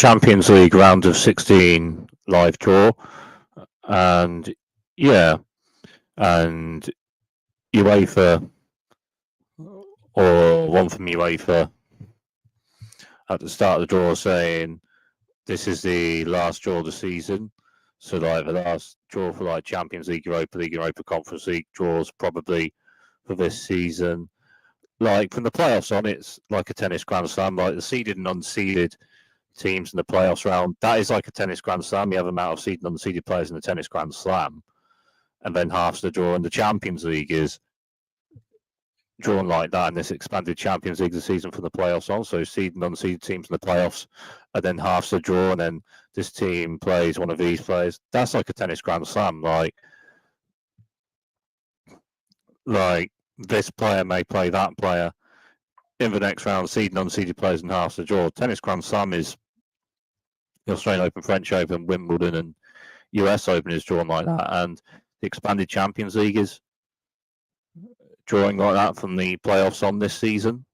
Champions League round of 16 live draw, and yeah, and UEFA or one from UEFA at the start of the draw saying this is the last draw of the season. So like the last draw for like Champions League, Europa Conference League draws probably for this season. Like from the playoffs on, it's like a tennis grand slam. Like the seeded and unseeded teams in the playoffs round, that is like a tennis grand slam. You have amount of seeded and unseeded players in the tennis grand slam, and then half's the draw. And the Champions League is drawn like that in this expanded Champions League this season from the playoffs on. So seeded and unseeded teams in the playoffs, and then half's the draw, and then this team plays one of these players. That's like a tennis grand slam. Like this player may play that player in the next round. Seeded and unseeded players in half's the draw. Tennis grand slam is the Australian Open, French Open, Wimbledon, and US Open is drawn like that, and the expanded Champions League is drawing like that from the playoffs on this season.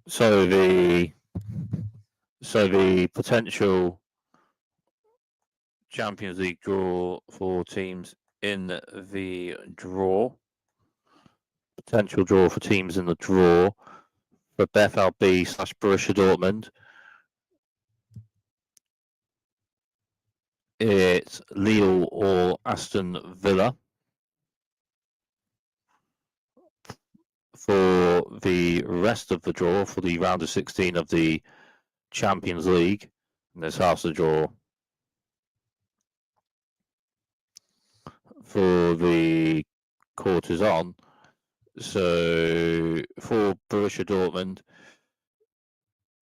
So the potential Champions League draw for teams in the draw. Potential draw for teams in the draw for BFLB/Borussia Dortmund. It's Lille or Aston Villa. For the rest of the draw, for the round of 16 of the Champions League, and there's half the draw for the quarters on. So for Borussia Dortmund,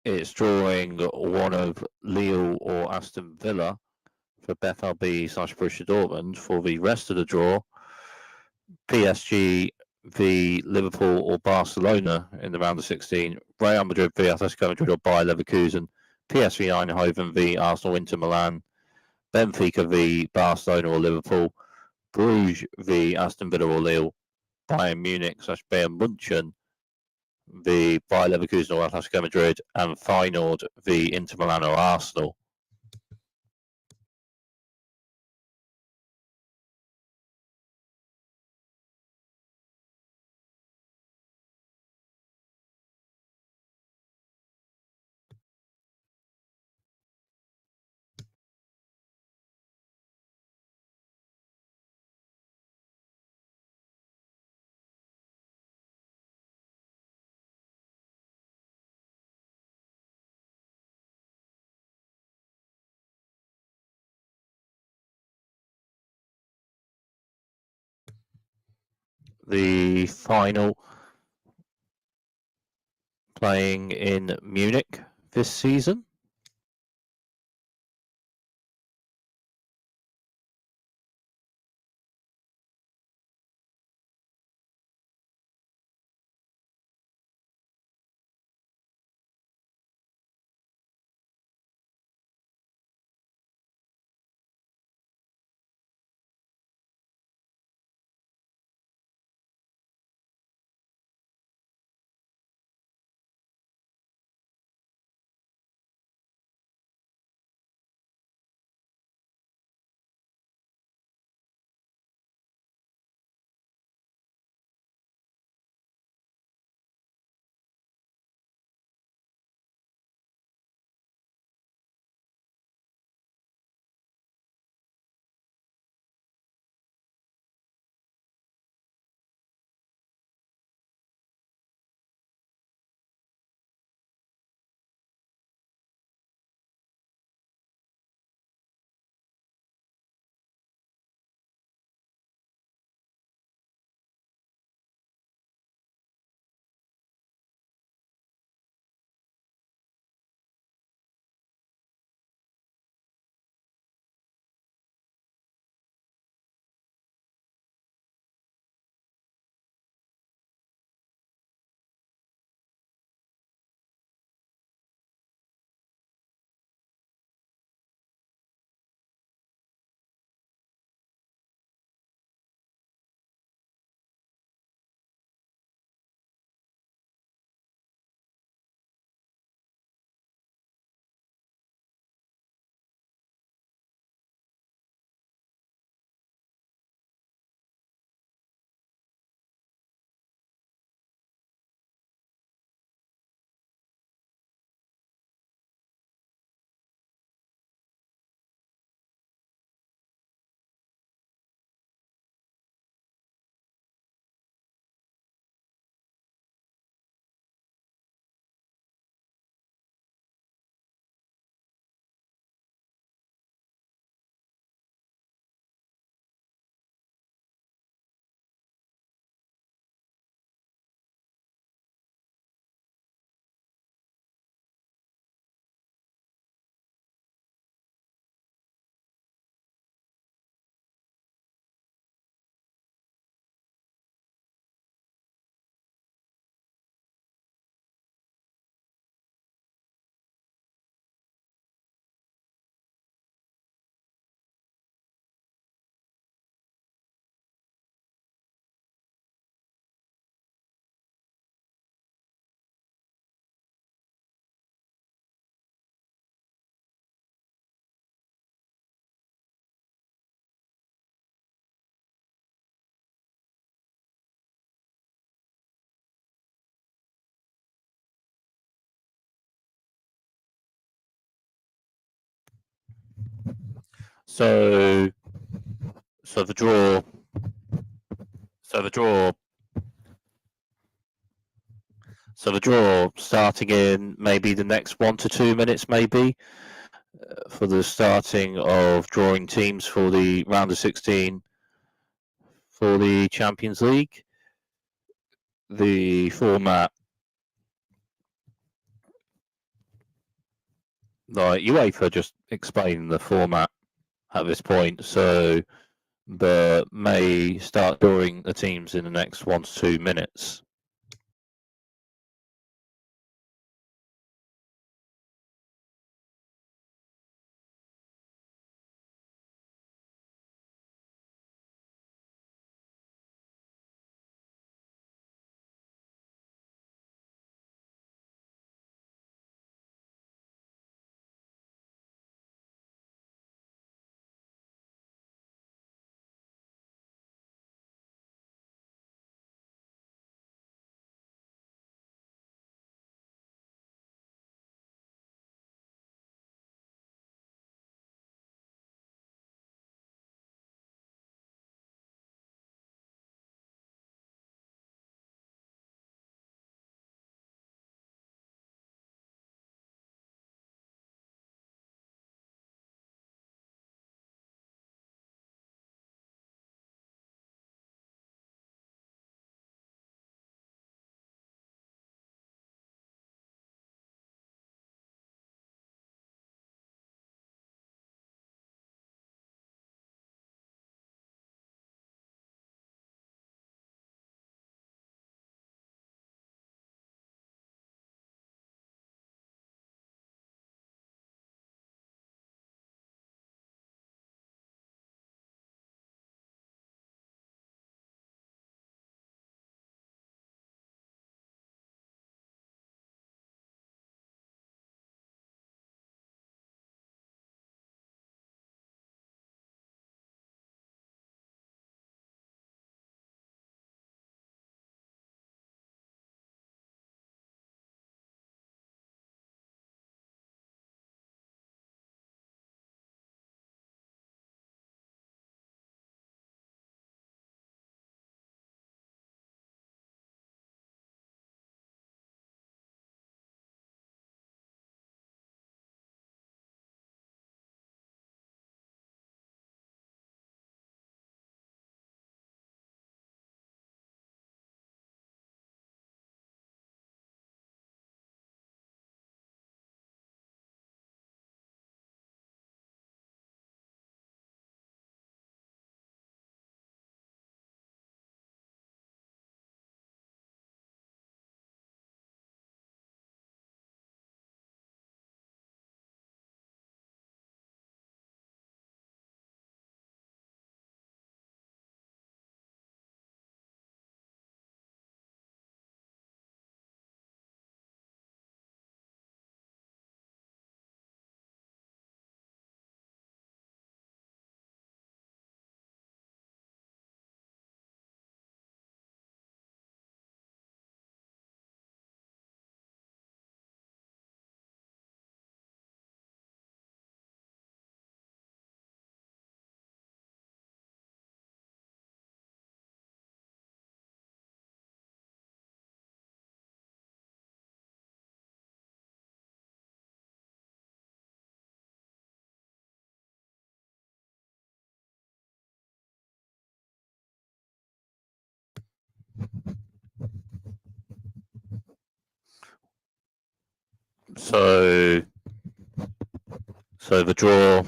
it's drawing one of Lille or Aston Villa for BFLB/Borussia Dortmund. For the rest of the draw, PSG v Liverpool or Barcelona in the round of 16, Real Madrid v Atletico Madrid or Bayer Leverkusen, PSV Eindhoven v Arsenal Inter Milan, Benfica v Barcelona or Liverpool, Bruges v Aston Villa or Lille, Bayern Munich/Bayern München v Bayer Leverkusen or Atletico Madrid, and Feyenoord v Inter Milan or Arsenal. The final playing in Munich this season. So the draw. So the draw starting in maybe the next 1 to 2 minutes, maybe, for the starting of drawing teams for the round of 16 for the Champions League. The format, like UEFA just explained the format at this point, so but may start drawing the teams in the next 1 to 2 minutes. So the draw.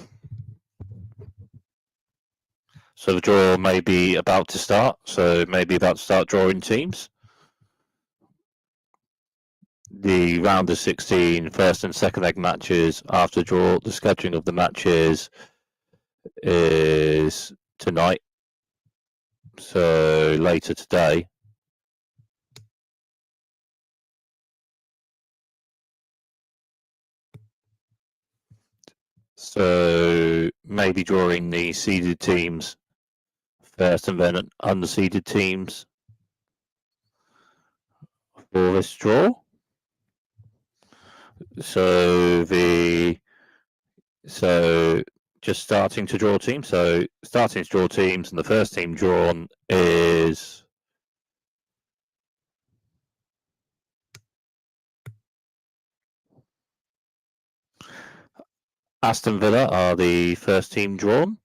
So the draw may be about to start. So maybe about to start drawing teams. The round of 16 first and second leg matches after draw. The scheduling of the matches is tonight. So later today. So maybe drawing the seeded teams first and then unseeded teams for this draw. So just starting to draw teams. So starting to draw teams, and the first team drawn is Aston Villa are the first team drawn.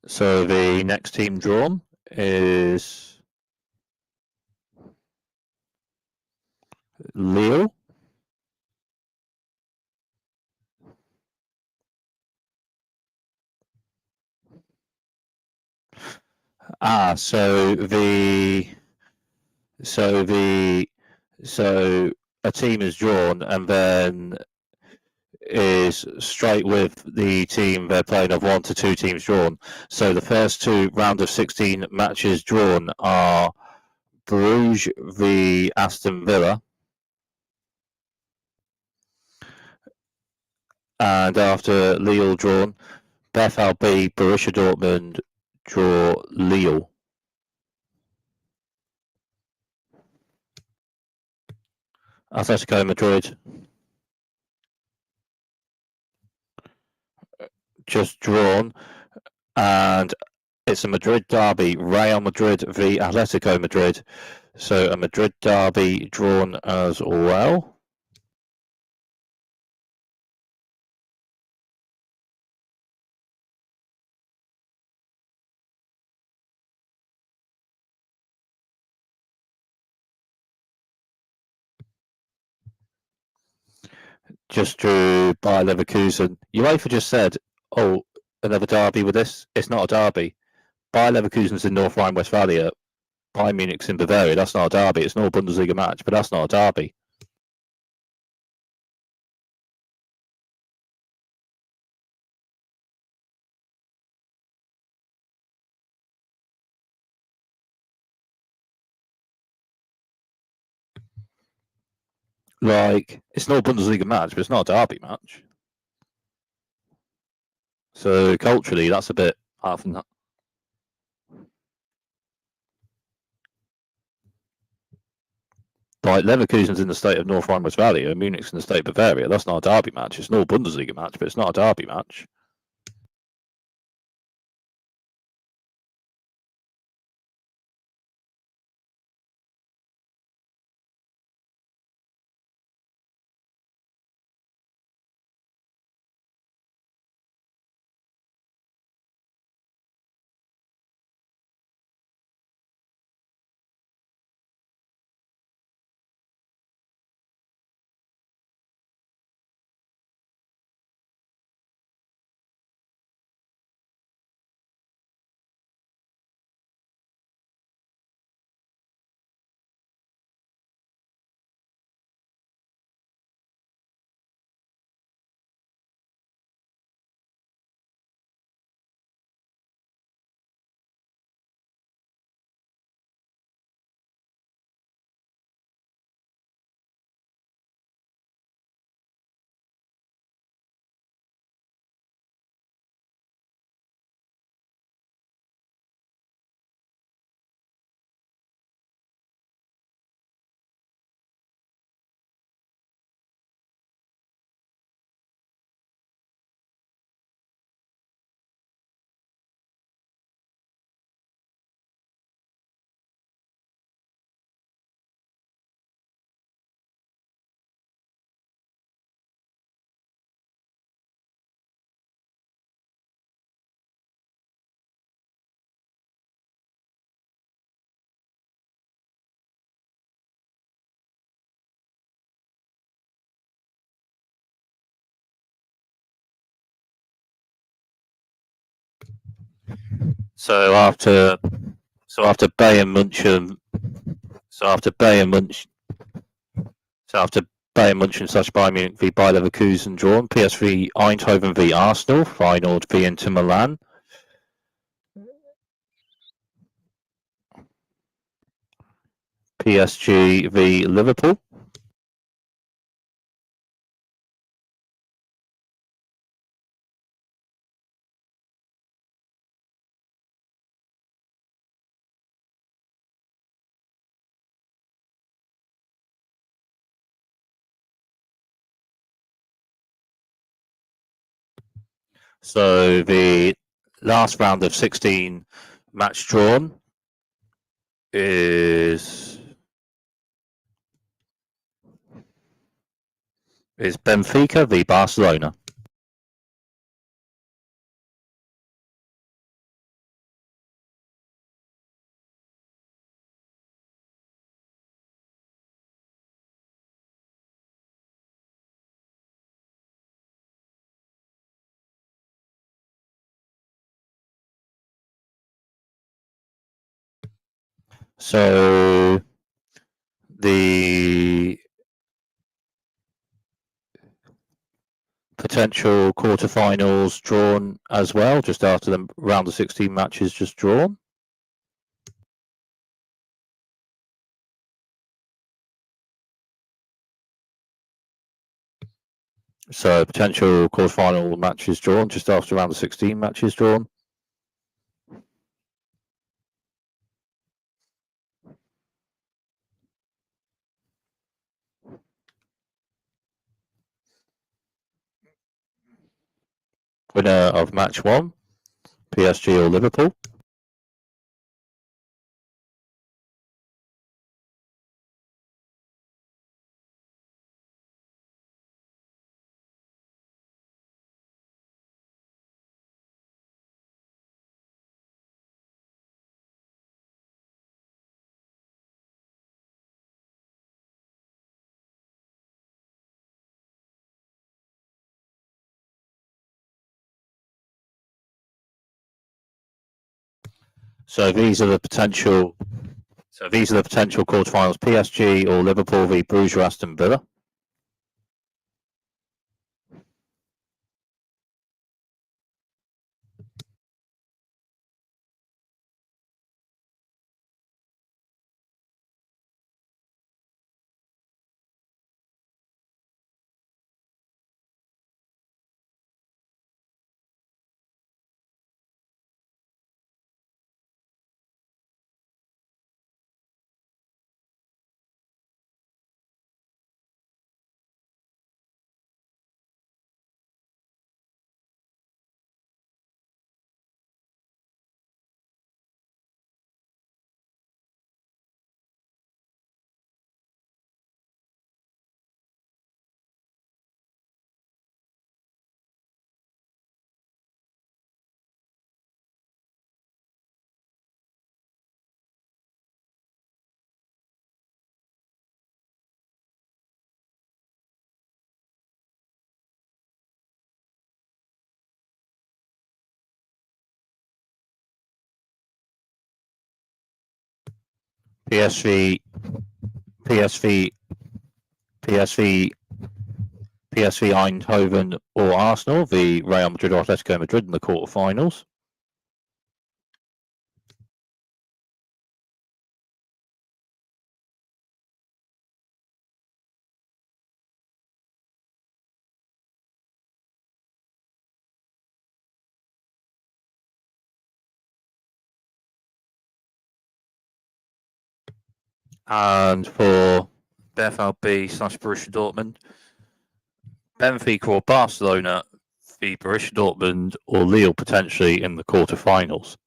So the next team drawn is Lille. So a team is drawn and then is straight with the team they're playing of 1 to 2 teams drawn. So the first two round of 16 matches drawn are Bruges v Aston Villa, and after Lille drawn, BFLB Borussia Dortmund draw Lille. Atletico Madrid just drawn, and it's a Madrid derby, Real Madrid v Atletico Madrid. So a Madrid derby drawn as well. Just drew by Leverkusen. UEFA just said, oh, another derby with this? It's not a derby. Bayer Leverkusen's in North Rhine-Westphalia. Bayern Munich's in Bavaria. That's not a derby. It's not a Bundesliga match, but that's not a derby. Like, it's not a Bundesliga match, but it's not a derby match. So culturally, that's a bit half and that. Like, Leverkusen's in the state of North Rhine-Westphalia, and Munich's in the state of Bavaria. That's not a derby match. It's not a Bundesliga match, but it's not a derby match. So after Bayern Munich, so after Bayern München / Bayern Munich v Bayer Leverkusen drawn. PSV Eindhoven v Arsenal. Feyenoord v Inter Milan. PSG v Liverpool. So the last round of 16 match drawn is Benfica v Barcelona. So the potential quarterfinals drawn as well, just after the round of 16 matches just drawn. So potential quarterfinal matches drawn just after round of 16 matches drawn. Winner of match 1, PSG or Liverpool. So these are the potential quarterfinals: PSG or Liverpool v Bruges or Aston Villa. PSV Eindhoven or Arsenal v Real Madrid or Atletico Madrid in the quarterfinals. And for BFLB / Borussia Dortmund, Benfica or Barcelona v Borussia Dortmund or Lille potentially in the quarterfinals.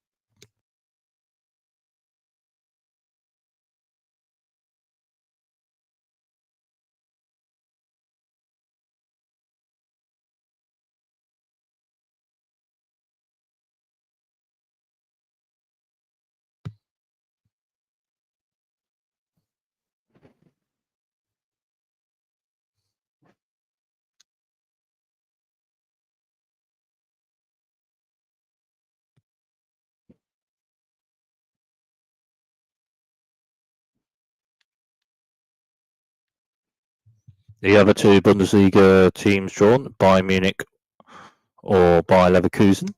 The other two Bundesliga teams drawn, Bayern Munich or Bayer Leverkusen.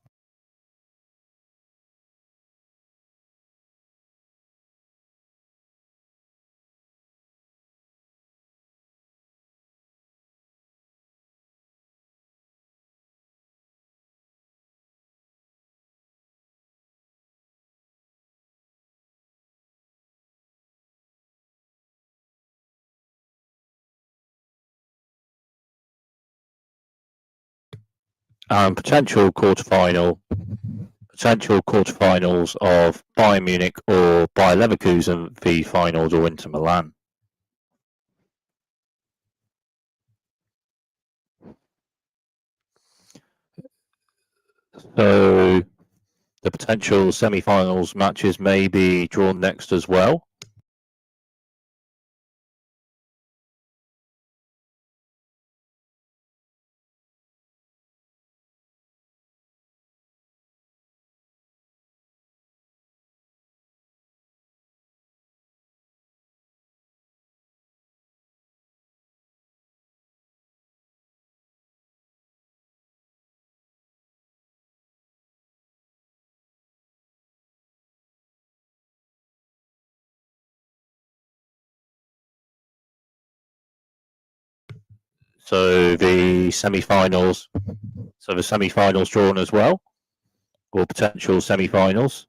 And potential quarterfinals of Bayern Munich or Bayer Leverkusen v finals or Inter Milan. So the potential semi-finals matches may be drawn next as well. So the semi-finals drawn as well, or potential semi-finals.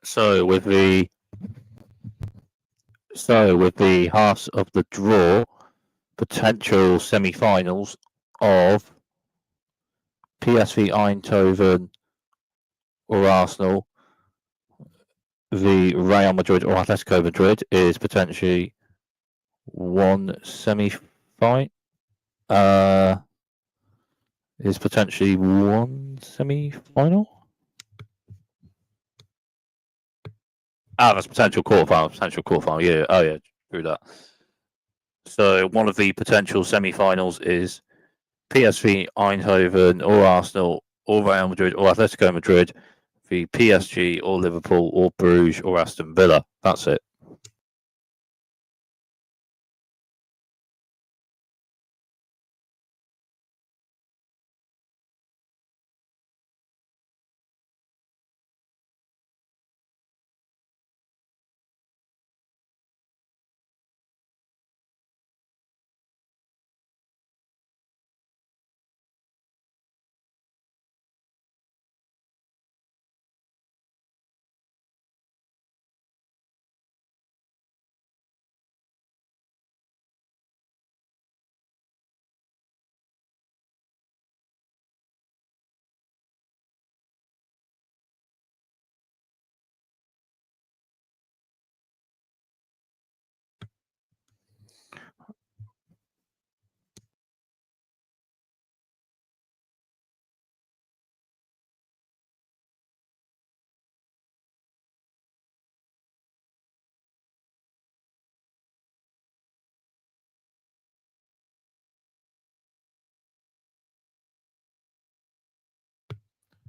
So with the halves of the draw, potential semi-finals of PSV Eindhoven or Arsenal v Real Madrid or Atletico Madrid is potentially one semi-final. Is potentially one semi-final. That's potential quarterfinal. Yeah. Oh yeah, through that. So one of the potential semi-finals is PSV Eindhoven or Arsenal or Real Madrid or Atletico Madrid v PSG or Liverpool or Bruges or Aston Villa. That's it.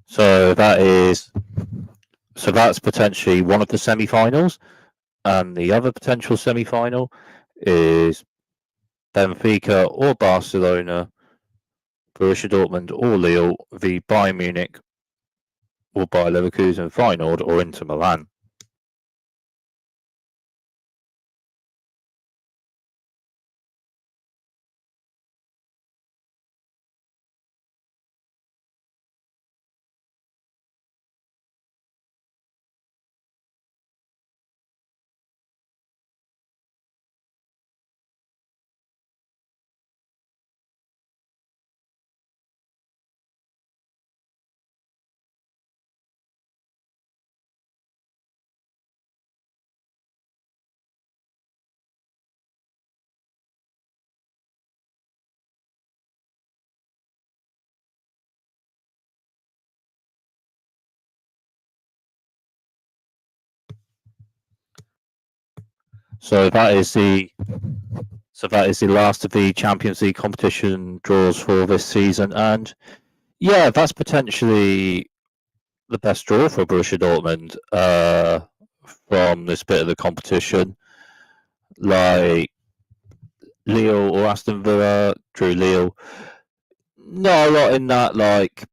So that's potentially one of the semi-finals, and the other potential semi-final is Benfica or Barcelona, Borussia Dortmund or Lille v Bayern Munich or Bayer Leverkusen, Feyenoord or Inter Milan. So that is the last of the Champions League competition draws for this season, and yeah, that's potentially the best draw for Borussia Dortmund from this bit of the competition. Like Lille or Aston Villa drew Lille. Not a lot in that. Like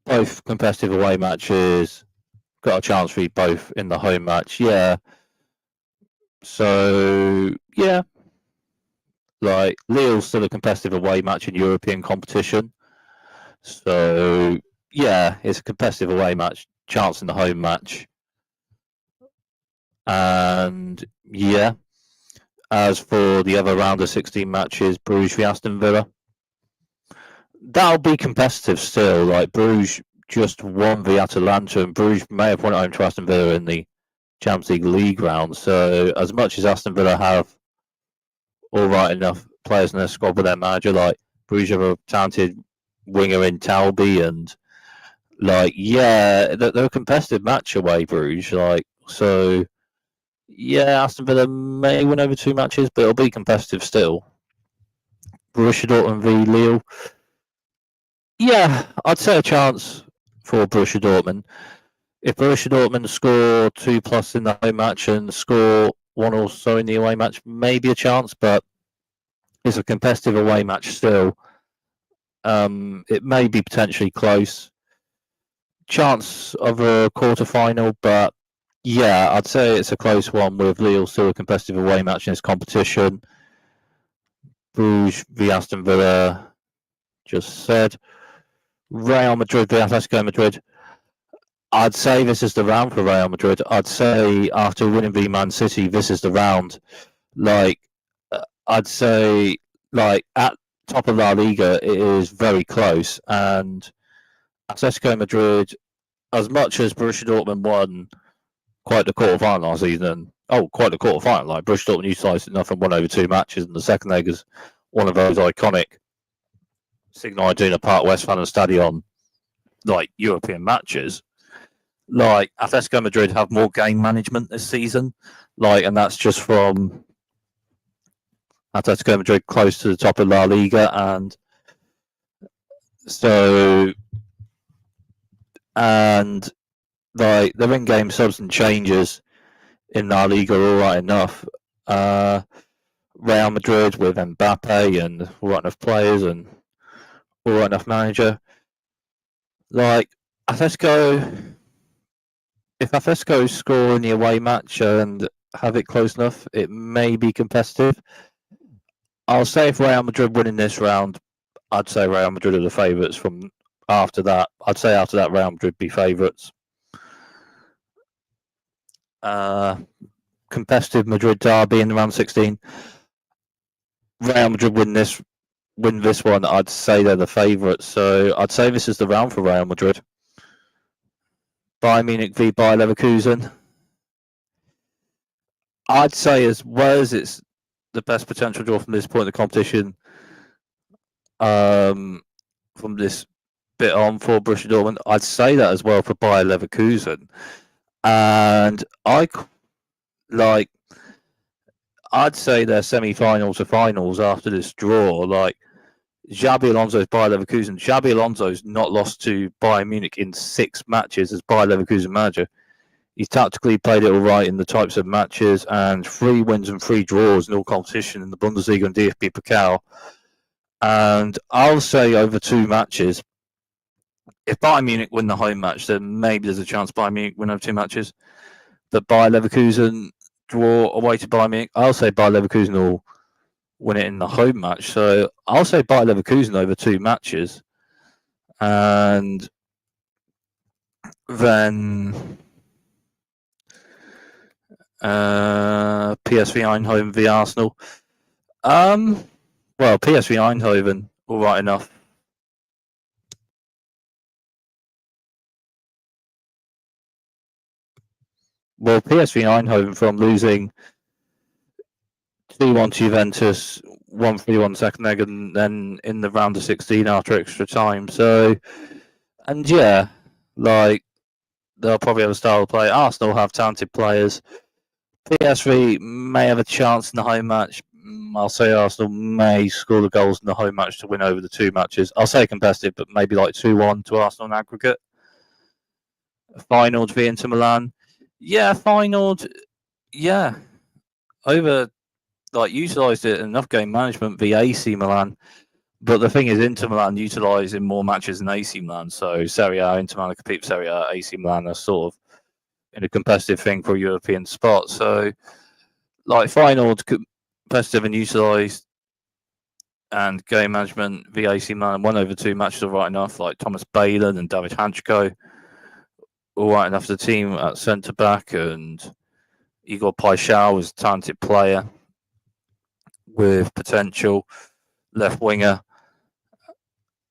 both competitive away matches, got a chance for both in the home match. Yeah. So yeah, like Lille's still a competitive away match in European competition. So yeah, it's a competitive away match, chance in the home match. And yeah, as for the other round of 16 matches, Bruges v Aston Villa, that'll be competitive still. Like Bruges just won the Atalanta, and Bruges may have won it home to Aston Villa in the Champions League round. So as much as Aston Villa have all right enough players in their squad with their manager, like Bruges have a talented winger in Talby, and like yeah, they're a competitive match away, Bruges. Like so, yeah, Aston Villa may win over 2 matches, but it'll be competitive still. Borussia Dortmund v Lille. Yeah, I'd say a chance for Borussia Dortmund. If Borussia Dortmund score 2+ in the home match and score 1 or so in the away match, maybe a chance, but it's a competitive away match still. It may be potentially close. Chance of a quarter-final, but yeah, I'd say it's a close one with Lille still a competitive away match in this competition. Bruges v Aston Villa, just said. Real Madrid v Atletico Madrid. I'd say this is the round for Real Madrid. I'd say after winning v Man City, this is the round. Like, I'd say, like, at top of La Liga, it is very close. And Atletico Madrid, as much as Borussia Dortmund won quite the quarterfinal last season, quite the quarterfinal, like, Borussia Dortmund utilised enough and won over 2 matches, and the second leg is one of those iconic Signal Iduna Park Westfalen Stadion, like, European matches. Like, Atletico Madrid have more game management this season, like, and that's just from Atletico Madrid close to the top of La Liga, and so, and like their in-game substance changes in La Liga are all right enough. Real Madrid with Mbappe and all right enough players and all right enough manager. Like Atletico, if Atletico score in the away match and have it close enough, it may be competitive. I'll say if Real Madrid win in this round, I'd say Real Madrid are the favourites from after that. I'd say after that, Real Madrid be favourites. Competitive Madrid derby in the round 16. Real Madrid win this one. I'd say they're the favourites. So I'd say this is the round for Real Madrid. Bayern Munich v Bayer Leverkusen. I'd say as well as it's the best potential draw from this point in the competition, from this bit on for Borussia Dortmund, I'd say that as well for Bayer Leverkusen. And I'd say they're semi-finals to finals after this draw. Like Xabi Alonso's Bayer Leverkusen. Xabi Alonso's not lost to Bayern Munich in 6 matches as Bayer Leverkusen manager. He's tactically played it all right in the types of matches, and 3 wins and 3 draws in all competition in the Bundesliga and DFB Pokal. And I'll say over 2 matches, if Bayern Munich win the home match, then maybe there's a chance Bayern Munich win over 2 matches. But Bayer Leverkusen draw away to Bayern Munich, I'll say Bayer Leverkusen will win it in the home match. So I'll say Bayer Leverkusen over 2 matches. And then PSV Eindhoven v Arsenal. Well, PSV Eindhoven, all right enough. Well, PSV Eindhoven from losing 2-1 to Juventus, 1-3-1 second leg, and then in the round of 16 after extra time. So, and yeah, like, they'll probably have a style of play. Arsenal have talented players. PSV may have a chance in the home match. I'll say Arsenal may score the goals in the home match to win over the 2 matches. I'll say competitive, but maybe like 2-1 to Arsenal in aggregate. Feyenoord v Inter Milan. Yeah, Feyenoord. Yeah, over, like, utilised it enough game management v AC Milan. But the thing is, Inter Milan utilised in more matches than AC Milan. So Serie A, Inter Milan compete for Serie A, AC Milan are sort of in a competitive thing for a European spot. So, like, Feyenoord competitive and utilised and game management v AC Milan, 1 over 2 matches are right enough. Like Thomas Baylan and David Hanchko, all right enough for the team at centre back, and Igor Paixão is a talented player with potential. Left winger,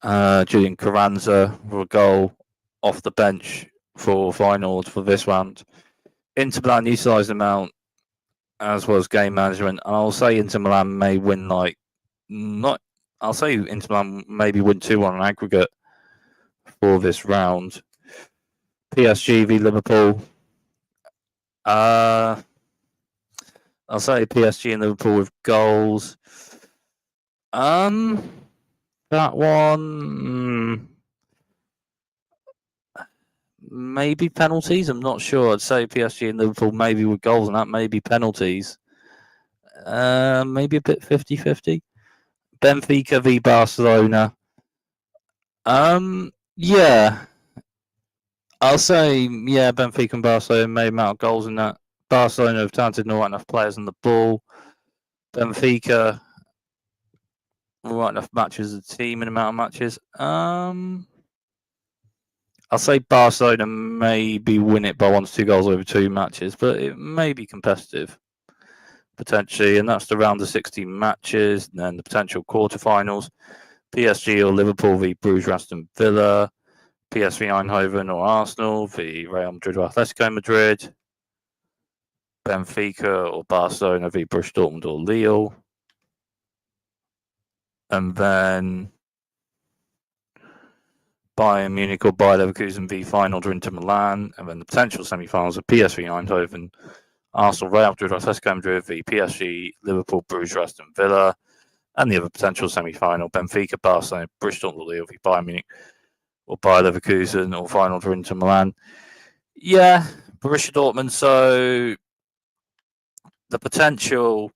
Julian Carranza for a goal off the bench for Feyenoord for this round. Inter Milan utilised the amount, as well as game management, and I'll say Inter Milan may win, like, not. I'll say Inter Milan maybe win 2-1 on aggregate for this round. PSG v Liverpool. I'll say PSG and Liverpool with goals. That one, maybe penalties. I'm not sure. I'd say PSG and Liverpool maybe with goals, and that maybe penalties. Maybe a bit 50-50. Benfica v Barcelona. Yeah. I'll say, yeah, Benfica and Barcelona made amount of goals in that. Barcelona have talented and all right enough players on the ball. Benfica, all right enough matches as a team and amount of matches. I'll say Barcelona maybe win it by 1 to 2 goals over 2 matches, but it may be competitive, potentially. And that's the round of 16 matches, and then the potential quarterfinals. PSG or Liverpool v Bruges, Aston Villa. PSV Eindhoven or Arsenal v Real Madrid or Atletico Madrid. Benfica or Barcelona v Borussia Dortmund or Lille. And then Bayern Munich or Bayer Leverkusen v Feyenoord or Inter Milan. And then the potential semi-finals are PSV Eindhoven, Arsenal, Real Madrid, Atletico Madrid v PSG, Liverpool, Bruges, Aston Villa. And the other potential semi-final, Benfica, Barcelona, Borussia Dortmund or Lille v Bayern Munich or Bayer Leverkusen or Feyenoord or Inter Milan. Yeah, Borussia Dortmund. So the potential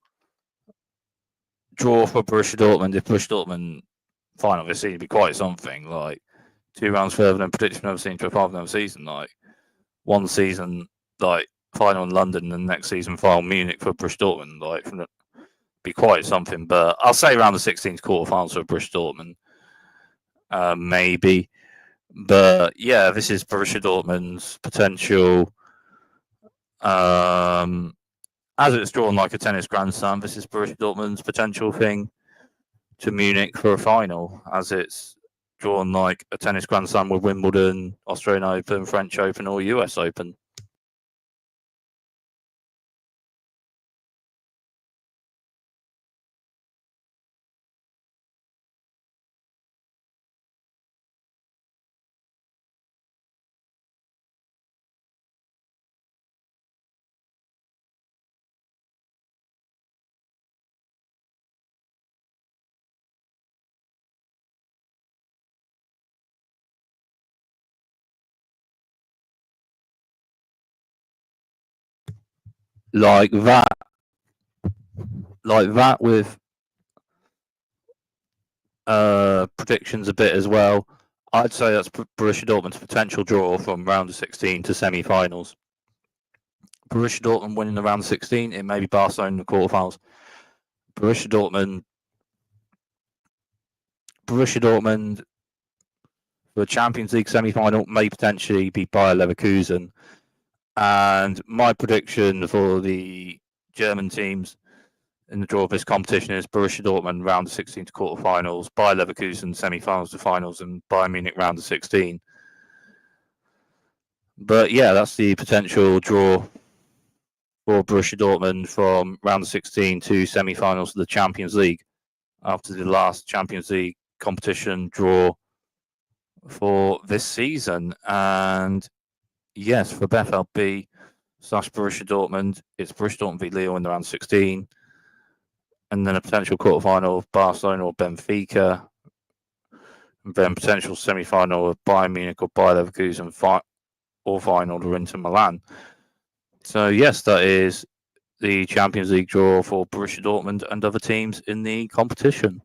draw for Borussia Dortmund, if Borussia Dortmund final this season, would be quite something. Like 2 rounds further than prediction I've seen to a final of the season. Like one season, like final in London, and the next season final Munich for Borussia Dortmund. Like be quite something. But I'll say around the 16th quarterfinals for Borussia Dortmund, maybe. But yeah, this is Borussia Dortmund's potential. As it's drawn like a tennis Grand Slam, this is Borussia Dortmund's potential thing to Munich for a final, as it's drawn like a tennis Grand Slam with Wimbledon, Australian Open, French Open, or US Open. like that with predictions a bit as well. I'd say that's Borussia Dortmund's potential draw from round of 16 to semi-finals. Borussia Dortmund winning the round of 16, it may be Barcelona in the quarterfinals. Borussia Dortmund for the Champions League semi-final may potentially be Bayer Leverkusen. And my prediction for the German teams in the draw of this competition is Borussia Dortmund round of 16 to quarterfinals, Bayer Leverkusen semi-finals to finals, and Bayern Munich round of 16. But yeah, that's the potential draw for Borussia Dortmund from round of 16 to semi-finals of the Champions League after the last Champions League competition draw for this season. And yes, for BFLB / Borussia Dortmund, it's Borussia Dortmund v Lille in the round of 16, and then a potential quarterfinal of Barcelona or Benfica, and then potential semi-final of Bayern Munich or Bayer Leverkusen, or final of Inter Milan. So yes, that is the Champions League draw for Borussia Dortmund and other teams in the competition.